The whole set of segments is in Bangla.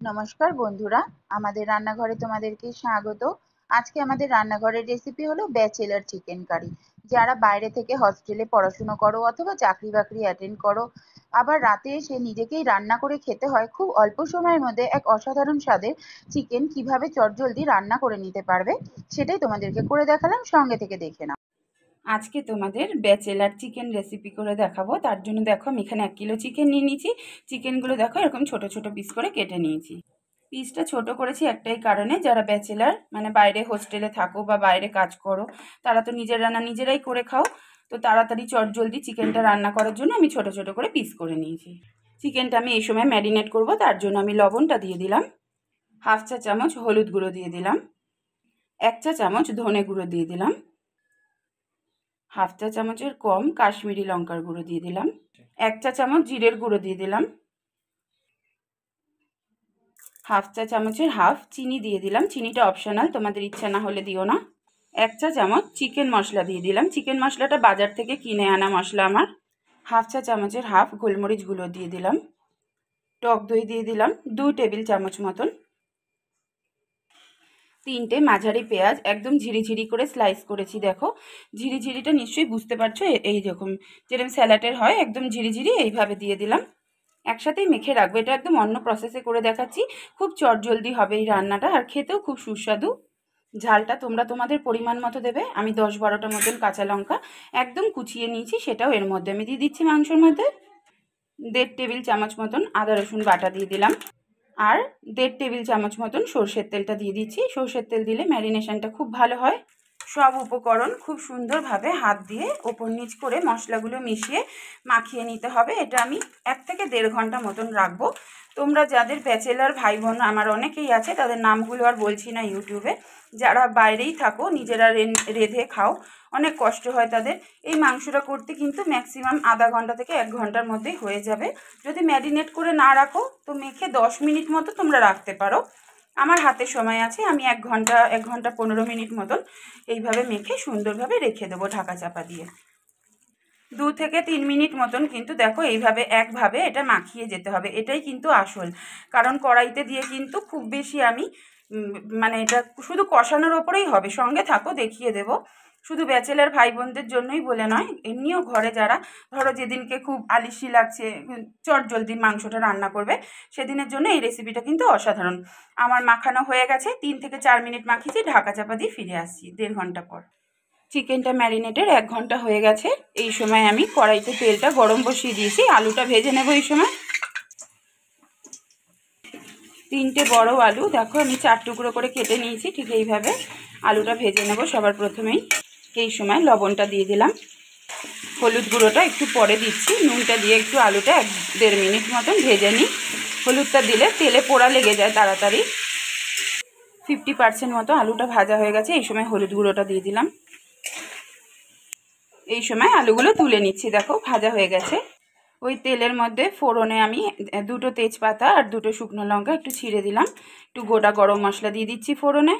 নমস্কার বন্ধুরা, আমাদের রান্নাঘরে তোমাদেরকে স্বাগত। আজকে আমাদের রান্নাঘরের রেসিপি হলো ব্যাচেলার চিকেন কারি। যারা বাইরে থেকে হস্টেলে পড়াশুনো করো অথবা চাকরি বাকরি অ্যাটেন্ড করো, আবার রাতে এসে নিজেকেই রান্না করে খেতে হয়, খুব অল্প সময়ের মধ্যে এক অসাধারণ স্বাদের চিকেন কিভাবে চটজলদি রান্না করে নিতে পারবে সেটাই তোমাদেরকে করে দেখালাম, সঙ্গে থেকে দেখে নাও। আজকে তোমাদের ব্যাচেলার চিকেন রেসিপি করে দেখাবো। তার জন্য দেখো আমি এখানে 1 কিলো চিকেন নিয়ে নিয়েছি। চিকেনগুলো দেখো এরকম ছোট ছোট পিস করে কেটে নিয়েছি। পিসটা ছোট করেছি একটাই কারণে, যারা ব্যাচেলার মানে বাইরে হোস্টেলে থাকো বা বাইরে কাজ করো, তারা তো নিজের রান্না নিজেরাই করে খাও। তো তাড়াতাড়ি চটজলদি চিকেনটা রান্না করার জন্য আমি ছোট ছোট করে পিস করে নিয়েছি। চিকেনটা আমি এই সময় ম্যারিনেট করব, তার জন্য আমি লবণটা দিয়ে দিলাম, 1/2 চা চামচ হলুদ গুঁড়ো দিয়ে দিলাম, 1 চা চামচ ধনে গুঁড়ো দিয়ে দিলাম, 1/2 চা চামচের কম কাশ্মীরি লঙ্কার গুঁড়ো দিয়ে দিলাম, 1 চা চামচ জিরের গুঁড়ো দিয়ে দিলাম, 1/2 চা চামচের হাফ চিনি দিয়ে দিলাম। চিনিটা অপশনাল, তোমাদের ইচ্ছা না হলে দিও না। 1 চা চামচ চিকেন মশলা দিয়ে দিলাম। চিকেন মশলাটা বাজার থেকে কিনে আনা মশলা আমার। 1/2 চা চামচের হাফ গোলমরিচ গুঁড়ো দিয়ে দিলাম। টক দই দিয়ে দিলাম 2 টেবিল চামচ মতন। 3টে মাঝারি পেঁয়াজ একদম ঝিরিঝিরি করে স্লাইস করেছি। দেখো ঝিরিঝিরিটা নিশ্চয়ই বুঝতে পারছো, এইরকম যেরকম স্যালাডের হয় একদম ঝিরিঝিরি এইভাবে দিয়ে দিলাম। একসাথেই মেখে রাখবো, এটা একদম অন্য প্রসেসে করে দেখাচ্ছি। খুব চটজলদি হবে এই রান্নাটা, আর খেতেও খুব সুস্বাদু। ঝালটা তোমরা তোমাদের পরিমাণ মতো দেবে। আমি 10-12টা মতন কাঁচা লঙ্কা একদম কুচিয়ে নিয়েছি, সেটাও এর মধ্যে আমি দিয়ে দিচ্ছি। মাংসের মধ্যে 1.5 টেবিল চামচ মতন আদা রসুন বাটা দিয়ে দিলাম, আর 1.5 টেবিল চামচ মতন সর্ষের তেলটা দিয়ে দিচ্ছি। সর্ষের তেল দিলে ম্যারিনেশনটা খুব ভালো হয়। সব উপকরণ খুব সুন্দরভাবে হাত দিয়ে ওপর নিচ করে মশলাগুলো মিশিয়ে মাখিয়ে নিতে হবে। এটা আমি 1 থেকে 1.5 ঘন্টা মতন রাখবো। তোমরা যাদের ব্যাচেলার ভাই বোন আমার অনেকেই আছে, তাদের নামগুলো আর বলছি না ইউটিউবে, যারা বাইরেই থাকো নিজেরা রেঁধে খাও, অনেক কষ্ট হয় তাদের। এই মাংসটা করতে কিন্তু ম্যাক্সিমাম আধা ঘন্টা থেকে 1 ঘন্টার মধ্যেই হয়ে যাবে। যদি ম্যারিনেট করে না রাখো তো মেখে 10 মিনিট মতো তোমরা রাখতে পারো। আমার হাতে সময় আছে, আমি 1 ঘন্টা 15 মিনিট মতন এইভাবে মেখে সুন্দরভাবে রেখে দেবো ঢাকা চাপা দিয়ে। 2 থেকে 3 মিনিট মতন কিন্তু দেখো এইভাবে একভাবে এটা মাখিয়ে যেতে হবে, এটাই কিন্তু আসল। কারণ কড়াইতে দিয়ে কিন্তু খুব বেশি আমি মানে এটা শুধু কষানোর ওপরেই হবে। সঙ্গে থাকো, দেখিয়ে দেবো। শুধু ব্যাচেলার ভাই বোনদের জন্যই বলে নয়, এমনিও ঘরে যারা ধরো যেদিনকে খুব আলিশি লাগছে চটজলদি মাংসটা রান্না করবে, সেদিনের জন্য এই রেসিপিটা কিন্তু অসাধারণ। আমার মাখানো হয়ে গেছে, 3 থেকে 4 মিনিট মাখিয়েছি, ঢাকা চাপা দিয়ে ফিরে আসছি 1.5 ঘন্টা পর। চিকেনটা ম্যারিনেটের 1 ঘন্টা হয়ে গেছে। এই সময় আমি কড়াইতে তেলটা গরম বসিয়ে দিয়েছি, আলুটা ভেজে নেব। এই সময় 3টে বড় আলু দেখো আমি 4 টুকরো করে কেটে নিয়েছি। ঠিক এইভাবে আলুটা ভেজে নেব সবার প্রথমেই। এই সময় লবণটা দিয়ে দিলাম, হলুদ গুঁড়োটা একটু পরে দিচ্ছি, নুনটা দিয়ে একটু আলুটা 1-1.5 মিনিট মতন ভেজে নিই। হলুদটা দিলে তেলে পোড়া লেগে যায় তাড়াতাড়ি। 50% মতো আলুটা ভাজা হয়ে গেছে। এই সময় হলুদ গুঁড়োটা দিয়ে দিলাম। এই সময় আলুগুলো তুলে নিচ্ছি, দেখো ভাজা হয়ে গেছে। ওই তেলের মধ্যে ফোড়নে আমি 2টো তেজপাতা আর 2টো শুকনো লঙ্কা একটু ছিঁড়ে দিলাম, একটু গোটা গরম মশলা দিয়ে দিচ্ছি ফোড়নে।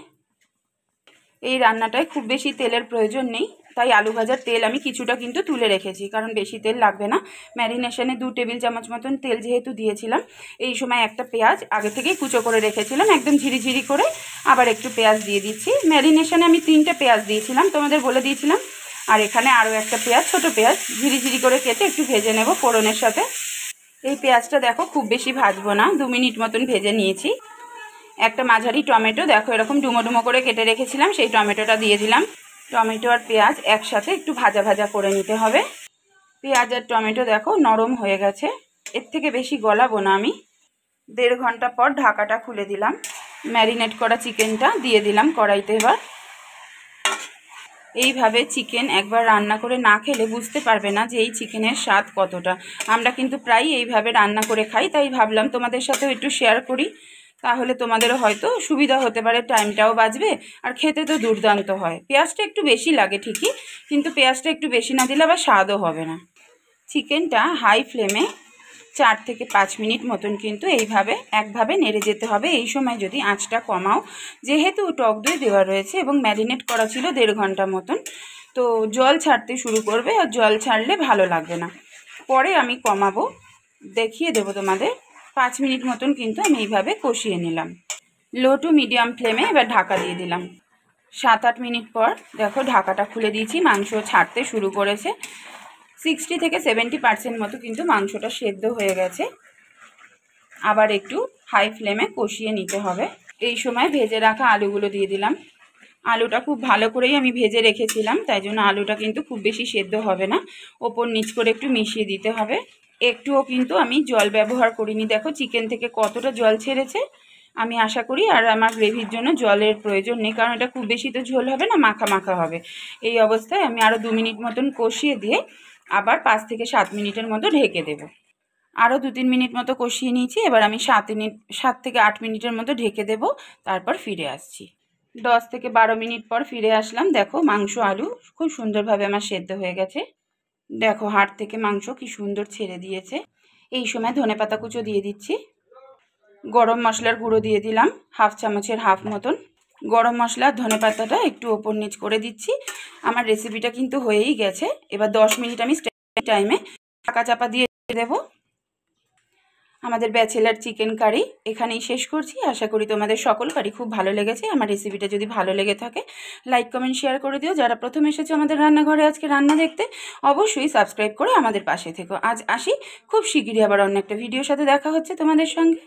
এই রান্নাটায় খুব বেশি তেলের প্রয়োজন নেই, তাই আলু ভাজার তেল আমি কিছুটা কিন্তু তুলে রেখেছি, কারণ বেশি তেল লাগবে না। ম্যারিনেশনে 2 টেবিল চামচ মতন তেল যেহেতু দিয়েছিলাম। এই সময় একটা পেঁয়াজ আগে থেকেই কুচো করে রেখেছিলাম একদম ঝিরিঝিরি করে, আবার একটু পেঁয়াজ দিয়ে দিচ্ছি। ম্যারিনেশনে আমি 3টে পেঁয়াজ দিয়েছিলাম, তোমাদের বলে দিয়েছিলাম। আর এখানে আরও একটা পেঁয়াজ, ছোটো পেঁয়াজ ঝিরিঝিরি করে কেটে একটু ভেজে নেব ফোড়নের সাথে। এই পেঁয়াজটা দেখো খুব বেশি ভাজবো না, 2 মিনিট মতন ভেজে নিয়েছি। একটা মাঝারি টমেটো দেখো এরকম ডুমো ডুমো করে কেটে রেখেছিলাম, সেই টমেটোটা দিয়ে দিলাম। টমেটো আর পেঁয়াজ একসাথে একটু ভাজা ভাজা করে নিতে হবে। পেঁয়াজ আর টমেটো দেখো নরম হয়ে গেছে, এর থেকে বেশি গলাবো না আমি। 1.5 ঘন্টা পর ঢাকাটা খুলে দিলাম, ম্যারিনেট করা চিকেনটা দিয়ে দিলাম কড়াইতে। এবার এইভাবে চিকেন একবার রান্না করে না খেলে বুঝতে পারবে না যে এই চিকেনের স্বাদ কতটা। আমরা কিন্তু প্রায়ই এইভাবে রান্না করে খাই, তাই ভাবলাম তোমাদের সাথেও একটু শেয়ার করি, তাহলে তোমাদেরও হয়তো সুবিধা হতে পারে, টাইমটাও বাঁচবে, আর খেতে তো দুর্দান্ত হয়। পেঁয়াজটা একটু বেশি লাগে ঠিকই, কিন্তু পেঁয়াজটা একটু বেশি না দিলে আবার স্বাদও হবে না। চিকেনটা হাই ফ্লেমে 4 থেকে 5 মিনিট মতন কিন্তু এইভাবে একভাবে নেড়ে যেতে হবে। এই সময় যদি আঁচটা কমাও, যেহেতু টক দই দেওয়া রয়েছে এবং ম্যারিনেট করা ছিল 1.5 ঘন্টা মতন, তো জল ছাড়তে শুরু করবে, আর জল ছাড়লে ভালো লাগবে না। পরে আমি কমাবো, দেখিয়ে দেবো তোমাদের 5 মিনিট মতন কিন্তু আমি এইভাবে কষিয়ে নিলাম। লো টু মিডিয়াম ফ্লেমে এবার ঢাকা দিয়ে দিলাম। 7-8 মিনিট পর দেখো ঢাকাটা খুলে দিয়েছি, মাংস ছাড়তে শুরু করেছে। 60 থেকে 70% মতো কিন্তু মাংসটা সেদ্ধ হয়ে গেছে। আবার একটু হাই ফ্লেমে কষিয়ে নিতে হবে। এই সময় ভেজে রাখা আলুগুলো দিয়ে দিলাম। আলুটা খুব ভালো করেই আমি ভেজে রেখেছিলাম, তাই জন্য আলুটা কিন্তু খুব বেশি সেদ্ধ হবে না, ওপর নিচ করে একটু মিশিয়ে দিতে হবে। একটুও কিন্তু আমি জল ব্যবহার করিনি। দেখো চিকেন থেকে কতটা জল ছেড়েছে। আমি আশা করি আর আমার গ্রেভির জন্য জলের প্রয়োজন নেই, কারণ এটা খুব বেশি তো ঝোল হবে না, মাখা মাখা হবে। এই অবস্থায় আমি আরও 2 মিনিট মতন কষিয়ে দিয়ে আবার 5 থেকে 7 মিনিটের মতো ঢেকে দেব। আরও 2-3 মিনিট মতো কষিয়ে নিয়েছি। এবার আমি 7 থেকে 8 মিনিটের মতো ঢেকে দেব, তারপর ফিরে আসছি। 10 থেকে 12 মিনিট পর ফিরে আসলাম। দেখো মাংস আলু খুব সুন্দরভাবে আমার সেদ্ধ হয়ে গেছে। দেখো হাড় থেকে মাংস কি সুন্দর ছেড়ে দিয়েছে। এই সময় ধনেপাতা কুচো দিয়ে দিচ্ছি। গরম মশলার গুঁড়ো দিয়ে দিলাম 1/2 চামচের হাফ মতন। গরম মশলা ধনেপাতাটা একটু ওপর নিচ করে দিচ্ছি। আমার রেসিপিটা কিন্তু হয়েই গেছে। এবার 10 মিনিট আমি টাইমে ঢাকা চাপা দিয়ে দেবো। আমাদের ব্যাচেলার চিকেন কারি এখানেই শেষ করছি। আশা করি তোমাদের সকল কারি খুব ভালো লেগেছে। আমার রেসিপিটা যদি ভালো লেগে থাকে লাইক কমেন্ট শেয়ার করে দিও। যারা প্রথম এসেছো আমাদের রান্নাঘরে আজকে রান্না দেখতে, অবশ্যই সাবস্ক্রাইব করে আমাদের পাশে থেকো। আজ আসি, খুব শিগগিরই আবার অন্য একটা ভিডিওর সাথে দেখা হচ্ছে তোমাদের সঙ্গে।